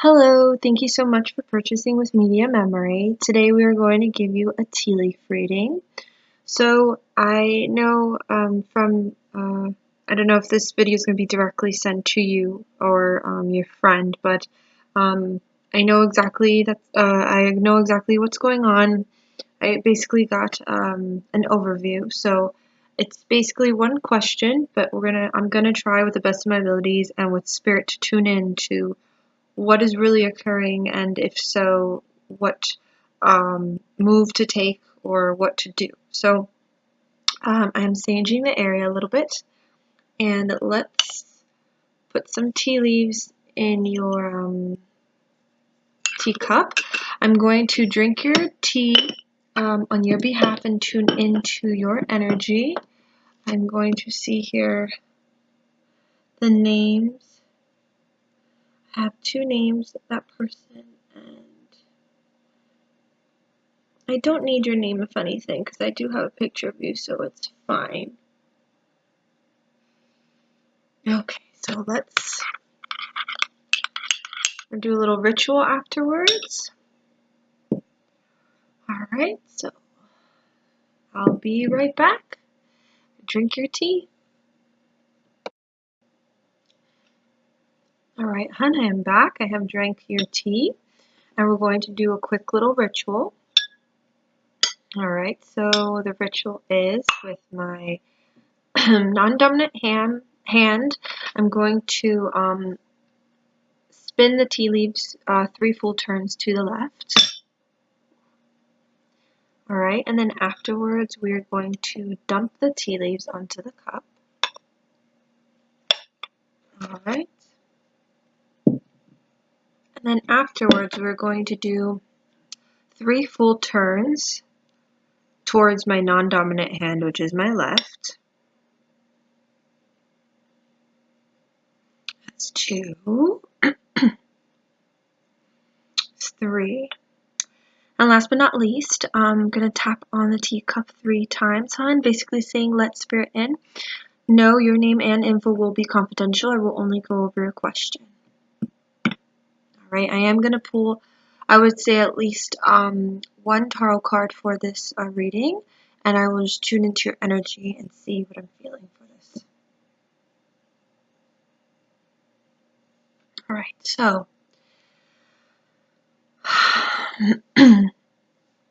Hello, thank you so much for purchasing with Medium Emary. Today we are going to give you a tea leaf reading. So I know I don't know if this video is going to be directly sent to you or your friend, but I know exactly what's going on. I basically got an overview. So it's basically one question, but I'm gonna try with the best of my abilities and with spirit to tune in to what is really occurring, and if so, what move to take or what to do. So I'm saging the area a little bit, and let's put some tea leaves in your teacup. I'm going to drink your tea on your behalf and tune into your energy. I'm going to see here the names. I have two names of that person, and I don't need your name if anything, because I do have a picture of you, so it's fine. Okay, so let's do a little ritual afterwards. Alright, so I'll be right back. Drink your tea. Alright, hun, I am back. I have drank your tea, and we're going to do a quick little ritual. Alright, so the ritual is with my non-dominant hand. I'm going to spin the tea leaves 3 full turns to the left. Alright, and then afterwards we're going to dump the tea leaves onto the cup. Alright. And then afterwards we're going to do 3 full turns towards my non-dominant hand, which is my left. That's 2. 3. And last but not least, I'm going to tap on the teacup 3 times, hon, basically saying let spirit in. No, your name and info will be confidential. I will only go over a question. Alright, I am going to pull, I would say, at least one tarot card for this reading, and I will just tune into your energy and see what I'm feeling for this. Alright, so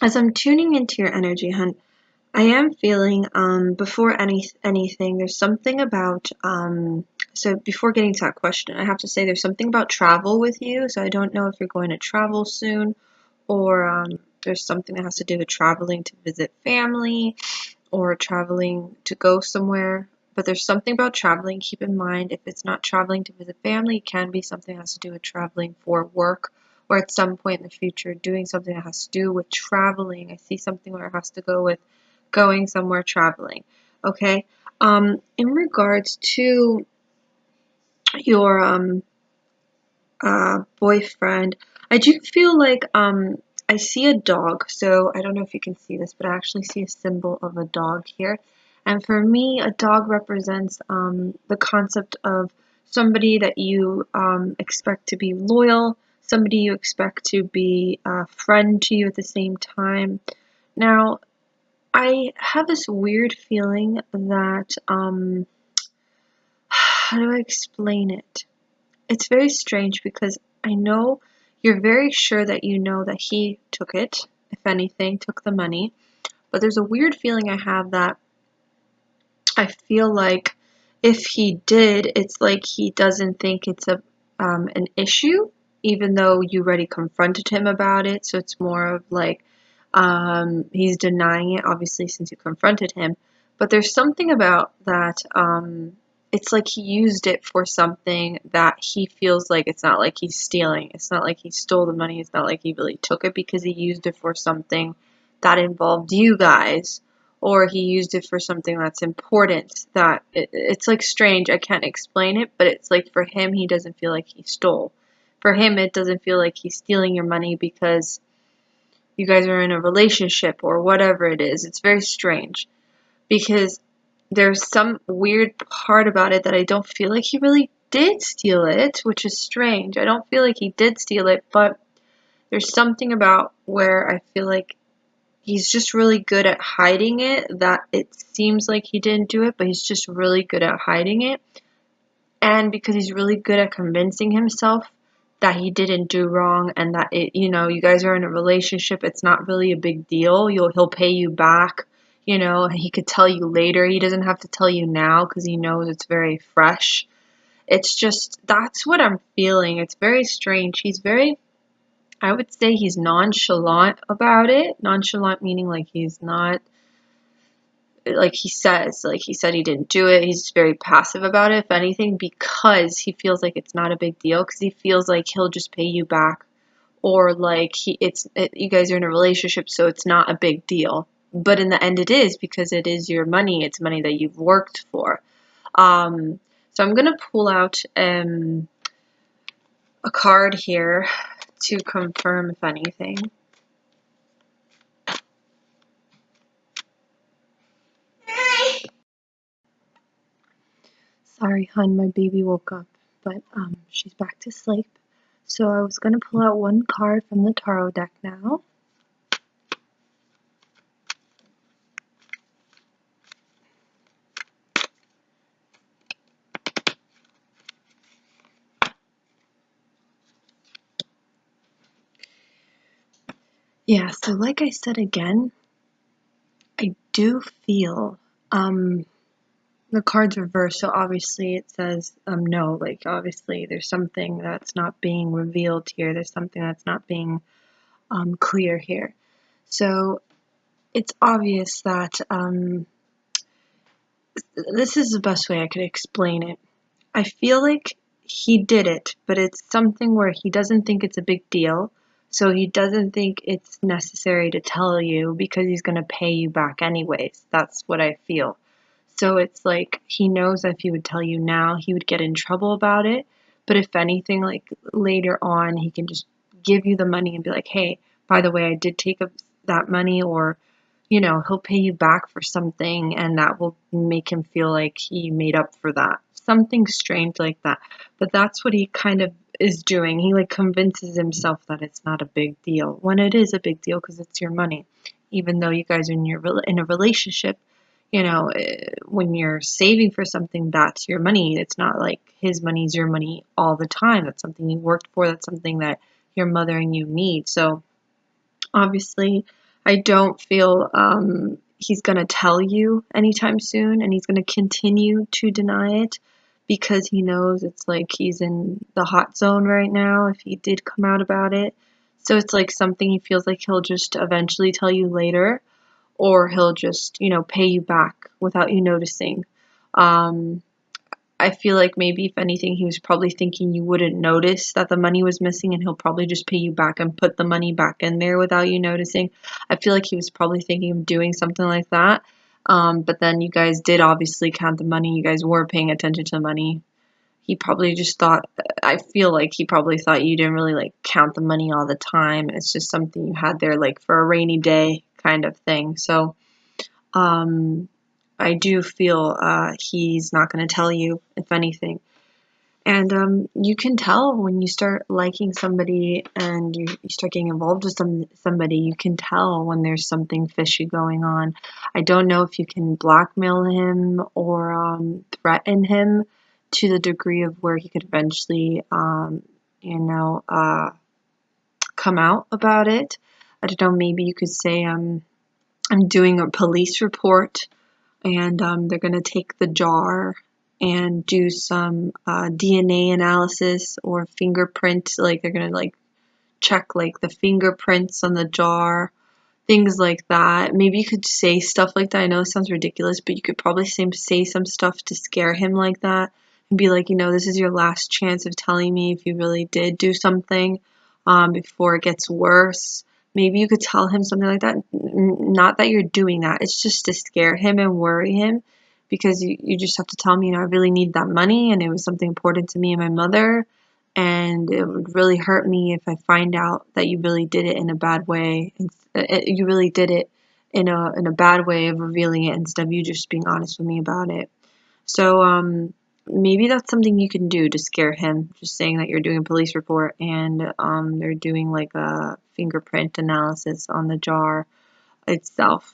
as I'm tuning into your energy, hun, I am feeling, before anything, there's something about, so before getting to that question, I have to say there's something about travel with you, so I don't know if you're going to travel soon, or there's something that has to do with traveling to visit family, or traveling to go somewhere, but there's something about traveling. Keep in mind, if it's not traveling to visit family, it can be something that has to do with traveling for work, or at some point in the future, doing something that has to do with traveling. I see something where it has to go with going somewhere, traveling. Okay. In regards to your boyfriend, I do feel like I see a dog. So I don't know if you can see this, but I actually see a symbol of a dog here. And for me, a dog represents the concept of somebody that you expect to be loyal, somebody you expect to be a friend to you at the same time. Now, I have this weird feeling that, how do I explain it? It's very strange because I know you're very sure that you know that he took it, if anything, took the money. But there's a weird feeling I have that I feel like if he did, it's like he doesn't think it's an issue, even though you already confronted him about it. So it's more of like he's denying it, obviously, since you confronted him. But there's something about that. It's like he used it for something that he feels like it's not like he's stealing. It's not like he stole the money. It's not like he really took it because he used it for something that involved you guys, or he used it for something that's important. That it's like strange. I can't explain it, but it's like for him, he doesn't feel like he stole. For him, it doesn't feel like he's stealing your money because you guys are in a relationship or whatever it is. It's very strange because there's some weird part about it that I don't feel like he really did steal it, which is strange. I don't feel like he did steal it, but there's something about where I feel like he's just really good at hiding it, that it seems like he didn't do it, but he's just really good at hiding it. And because he's really good at convincing himself that he didn't do wrong and that it, you guys are in a relationship, it's not really a big deal. He'll pay you back, he could tell you later. He doesn't have to tell you now because he knows it's very fresh. It's just, that's what I'm feeling. It's very strange. I would say he's nonchalant about it. Nonchalant meaning like he's not, like he said he didn't do it. He's very passive about it, if anything, because he feels like it's not a big deal, because he feels like he'll just pay you back, or like you guys are in a relationship, so it's not a big deal. But in the end, it is, because it is your money. It's money that you've worked for. So I'm gonna pull out a card here to confirm, if anything. Sorry, hon, my baby woke up, but she's back to sleep. So I was gonna pull out one card from the tarot deck now. Yeah, so like I said again, I do feel the card's reversed, so obviously it says no, like obviously there's something that's not being revealed here. There's something that's not being clear here. So it's obvious that this is the best way I could explain it. I feel like he did it, but it's something where he doesn't think it's a big deal. So he doesn't think it's necessary to tell you because he's going to pay you back anyways. That's what I feel. So it's like he knows that if he would tell you now, he would get in trouble about it. But if anything, like later on, he can just give you the money and be like, hey, by the way, I did take up that money, or he'll pay you back for something, and that will make him feel like he made up for that. Something strange like that. But that's what he kind of is doing. He like convinces himself that it's not a big deal when it is a big deal, because it's your money. Even though you guys are in a relationship, when you're saving for something, that's your money. It's not like his money is your money all the time. That's something you worked for. That's something that your mother and you need. So obviously, I don't feel he's going to tell you anytime soon, and he's going to continue to deny it because he knows it's like he's in the hot zone right now if he did come out about it. So it's like something he feels like he'll just eventually tell you later, or he'll just, pay you back without you noticing. Um, I feel like maybe if anything, he was probably thinking you wouldn't notice that the money was missing, and he'll probably just pay you back and put the money back in there without you noticing. I feel like he was probably thinking of doing something like that. But then you guys did obviously count the money. You guys were paying attention to the money. He probably just thought, I feel like he probably thought you didn't really like count the money all the time. It's just something you had there like for a rainy day kind of thing. So, um, I do feel he's not going to tell you, if anything. And you can tell when you start liking somebody and you start getting involved with somebody, you can tell when there's something fishy going on. I don't know if you can blackmail him or threaten him to the degree of where he could eventually, come out about it. I don't know, maybe you could say, I'm doing a police report, and they're going to take the jar and do some DNA analysis or fingerprint, like they're going to like check like the fingerprints on the jar, things like that. Maybe you could say stuff like that. I know it sounds ridiculous, but you could probably say some stuff to scare him like that, and be like, this is your last chance of telling me if you really did do something, before it gets worse. Maybe you could tell him something like that. Not that you're doing that. It's just to scare him and worry him, because you just have to tell him, I really need that money, and it was something important to me and my mother, and it would really hurt me if I find out that you really did it in a bad way. You really did it in a bad way of revealing it, instead of you just being honest with me about it. So maybe that's something you can do to scare him, just saying that you're doing a police report and they're doing like a fingerprint analysis on the jar itself.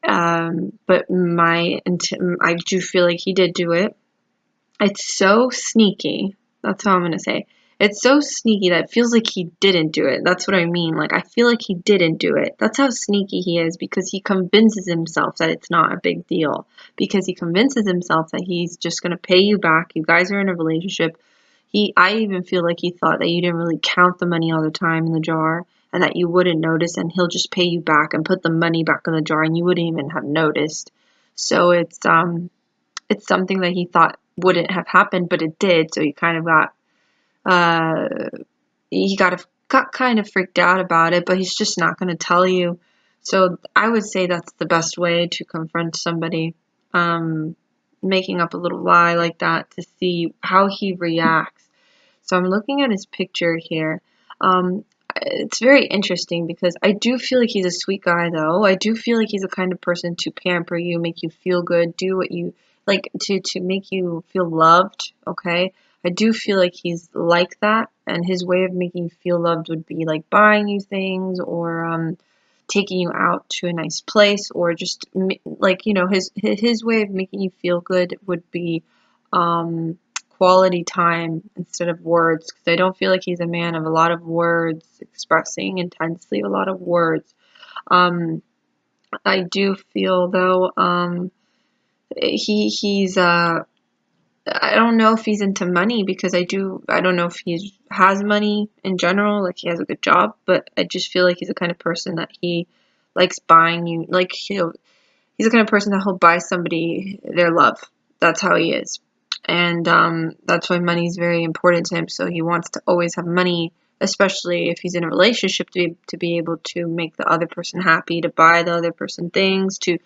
But I do feel like he did do it. It's so sneaky. That's how I'm gonna say. It's so sneaky that it feels like he didn't do it. That's what I mean. Like, I feel like he didn't do it. That's how sneaky he is, because he convinces himself that it's not a big deal. Because he convinces himself that he's just gonna pay you back. You guys are in a relationship. I even feel like he thought that you didn't really count the money all the time in the jar and that you wouldn't notice, and he'll just pay you back and put the money back in the jar and you wouldn't even have noticed. So it's something that he thought wouldn't have happened, but it did. So he kind of uh, got kind of freaked out about it, but he's just not going to tell you. So I would say that's the best way to confront somebody, making up a little lie like that to see how he reacts. So I'm looking at his picture here. It's very interesting because I do feel like he's a sweet guy, though. I do feel like he's the kind of person to pamper you, make you feel good, do what you like to make you feel loved, okay? I do feel like he's like that, and his way of making you feel loved would be like buying you things or taking you out to a nice place, or just like, you know, his way of making you feel good would be um quality time instead of words, because I don't feel like he's a man of a lot of words, expressing intensely a lot of words. Um, I do feel though, he's I don't know if he's into money, because I don't know if he has money in general, like he has a good job, but I just feel like he's the kind of person that he likes buying you, like he's the kind of person that he'll buy somebody their love. That's how he is. And that's why money is very important to him. So he wants to always have money, especially if he's in a relationship, to be able to make the other person happy, to buy the other person things, to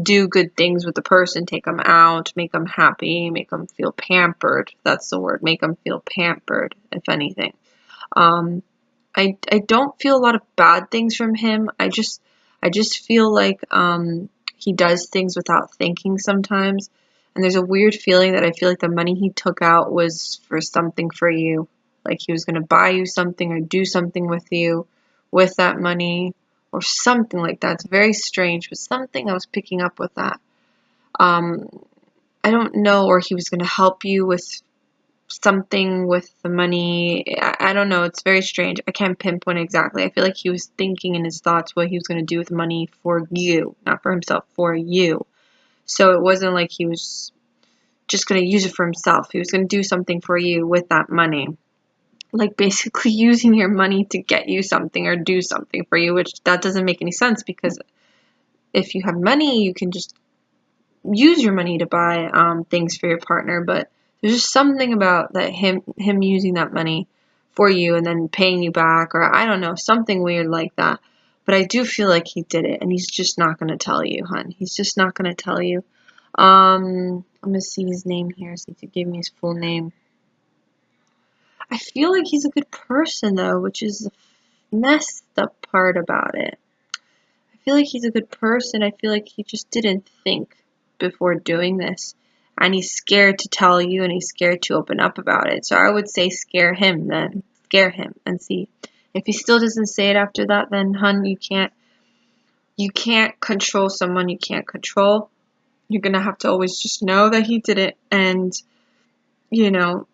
do good things with the person, take them out, make them happy, make them feel pampered. That's the word, make them feel pampered, if anything. Um, I don't feel a lot of bad things from him. I just feel like he does things without thinking sometimes. And there's a weird feeling that I feel like the money he took out was for something for you. Like he was going to buy you something or do something with you with that money or something like that. It's very strange, but something I was picking up with that. Um, I don't know, or he was going to help you with something with the money. I don't know. It's very strange. I can't pinpoint exactly. I feel like he was thinking in his thoughts what he was going to do with the money for you, not for himself, for you. So it wasn't like he was just going to use it for himself. He was going to do something for you with that money. Like basically using your money to get you something or do something for you, which that doesn't make any sense, because if you have money, you can just use your money to buy things for your partner, but there's just something about that him using that money for you and then paying you back, or I don't know, something weird like that. But I do feel like he did it, and he's just not gonna tell you, hun. He's just not gonna tell you. I'm gonna see his name here, see if he gave me his full name. I feel like he's a good person though, which is the messed up part about it. I feel like he's a good person. I feel like he just didn't think before doing this. And he's scared to tell you, and he's scared to open up about it. So I would say scare him then. Scare him and see. If he still doesn't say it after that, then hun, you can't control someone you can't control. You're gonna have to always just know that he did it, and you know,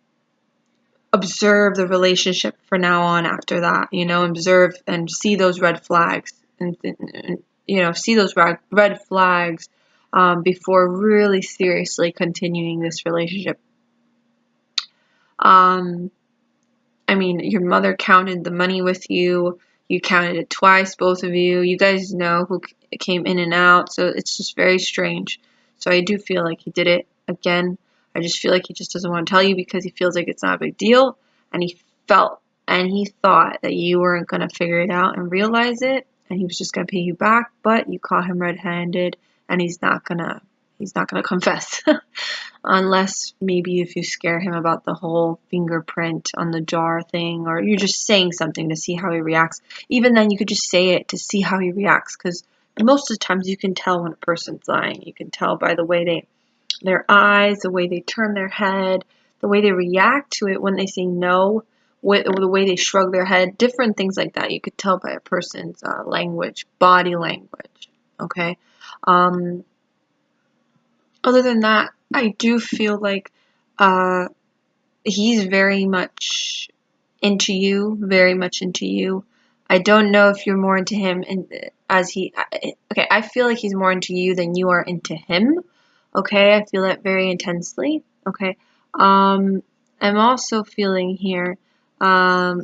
observe the relationship for now on after that. You know, observe and see those red flags, and you know, see those red flags before really seriously continuing this relationship. Um, I mean, your mother counted the money with you. You counted it twice, both of you. You guys know who came in and out, so it's just very strange. So I do feel like he did it again. I just feel like he just doesn't want to tell you because he feels like it's not a big deal, and he felt and he thought that you weren't gonna figure it out and realize it, and he was just gonna pay you back. But you caught him red-handed, and he's not gonna confess. Unless maybe if you scare him about the whole fingerprint on the jar thing, or you're just saying something to see how he reacts. Even then, you could just say it to see how he reacts, because most of the times you can tell when a person's lying. You can tell by the way their eyes, the way they turn their head, the way they react to it when they say no, the way they shrug their head, different things like that. You could tell by a person's language, body language. Okay. Um, Other than that, I do feel like uh, he's very much into you, very much into you. I don't know if you're more into him, and okay, I feel like he's more into you than you are into him. Okay, I feel that very intensely. Okay, I'm also feeling here, um,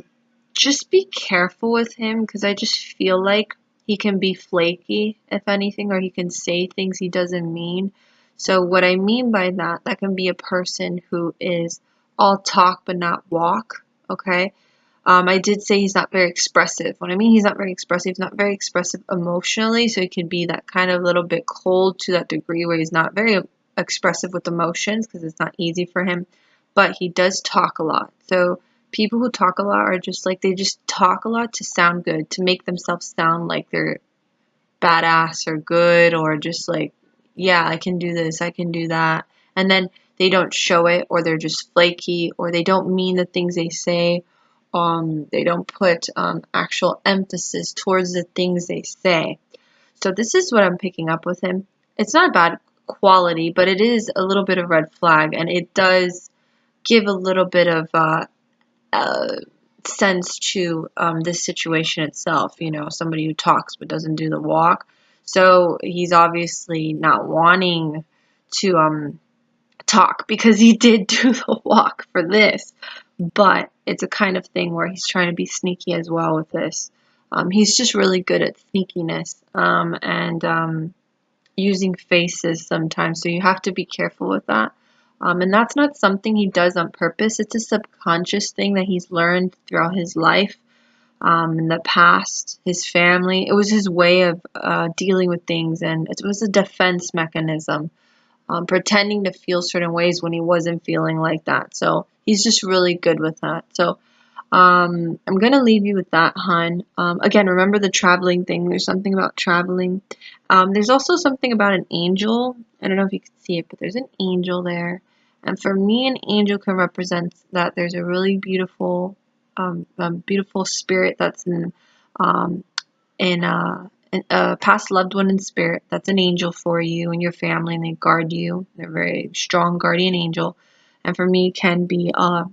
just be careful with him because I just feel like he can be flaky, if anything, or he can say things he doesn't mean. So, what I mean by that, that can be a person who is all talk but not walk. Okay. I did say he's not very expressive. When I mean he's not very expressive, he's not very expressive emotionally. So he can be that kind of little bit cold to that degree where he's not very expressive with emotions because it's not easy for him. But he does talk a lot. So people who talk a lot are just like they just talk a lot to sound good, to make themselves sound like they're badass or good or just like, yeah, I can do this, I can do that. And then they don't show it or they're just flaky or they don't mean the things they say. They don't put actual emphasis towards the things they say. So this is what I'm picking up with him. It's not a bad quality, but it is a little bit of red flag, and it does give a little bit of uh, sense to this situation itself. You know, somebody who talks but doesn't do the walk. So he's obviously not wanting to talk because he did do the walk for this. But it's a kind of thing where he's trying to be sneaky as well with this. He's just really good at sneakiness and using faces sometimes. So you have to be careful with that. And that's not something he does on purpose. It's a subconscious thing that he's learned throughout his life, in the past, his family. It was his way of dealing with things, and it was a defense mechanism, pretending to feel certain ways when he wasn't feeling like that. So he's just really good with that. So I'm gonna leave you with that, hun. Again, remember the traveling thing. There's something about traveling. There's also something about an angel. I don't know if you can see it, but there's an angel there. And for me, an angel can represent that there's a really beautiful spirit that's um, in a past loved one in spirit. That's an angel for you and your family, and they guard you. They're a very strong guardian angel. And for me, can be a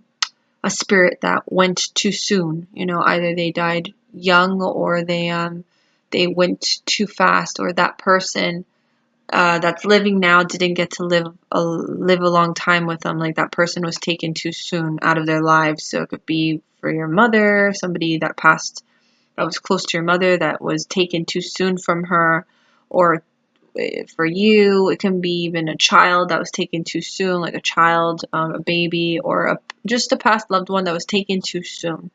spirit that went too soon. You know, either they died young or they went too fast, or that person that's living now didn't get to live a long time with them. Like that person was taken too soon out of their lives. So it could be for your mother, somebody that passed that was close to your mother that was taken too soon from her, or for you, it can be even a child that was taken too soon, like a child, a baby, or just a past loved one that was taken too soon.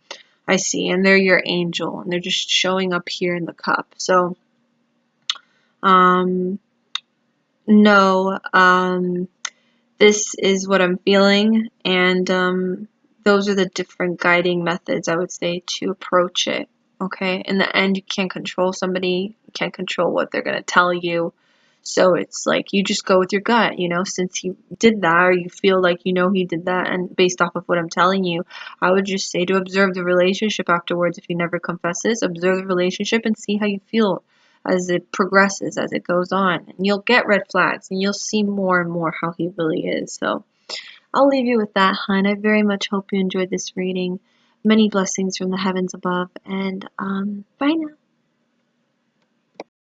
I see, and they're your angel, and they're just showing up here in the cup. So, um, no, this is what I'm feeling, and those are the different guiding methods I would say to approach it. Okay, in the end, you can't control somebody, you can't control what they're gonna tell you. So it's like you just go with your gut, you know, since he did that, or you feel like you know he did that, and based off of what I'm telling you, I would just say to observe the relationship afterwards. If he never confesses, observe the relationship and see how you feel as it progresses, as it goes on. And you'll get red flags and you'll see more and more how he really is. So I'll leave you with that, hun. I very much hope you enjoyed this reading. Many blessings from the heavens above, and bye now.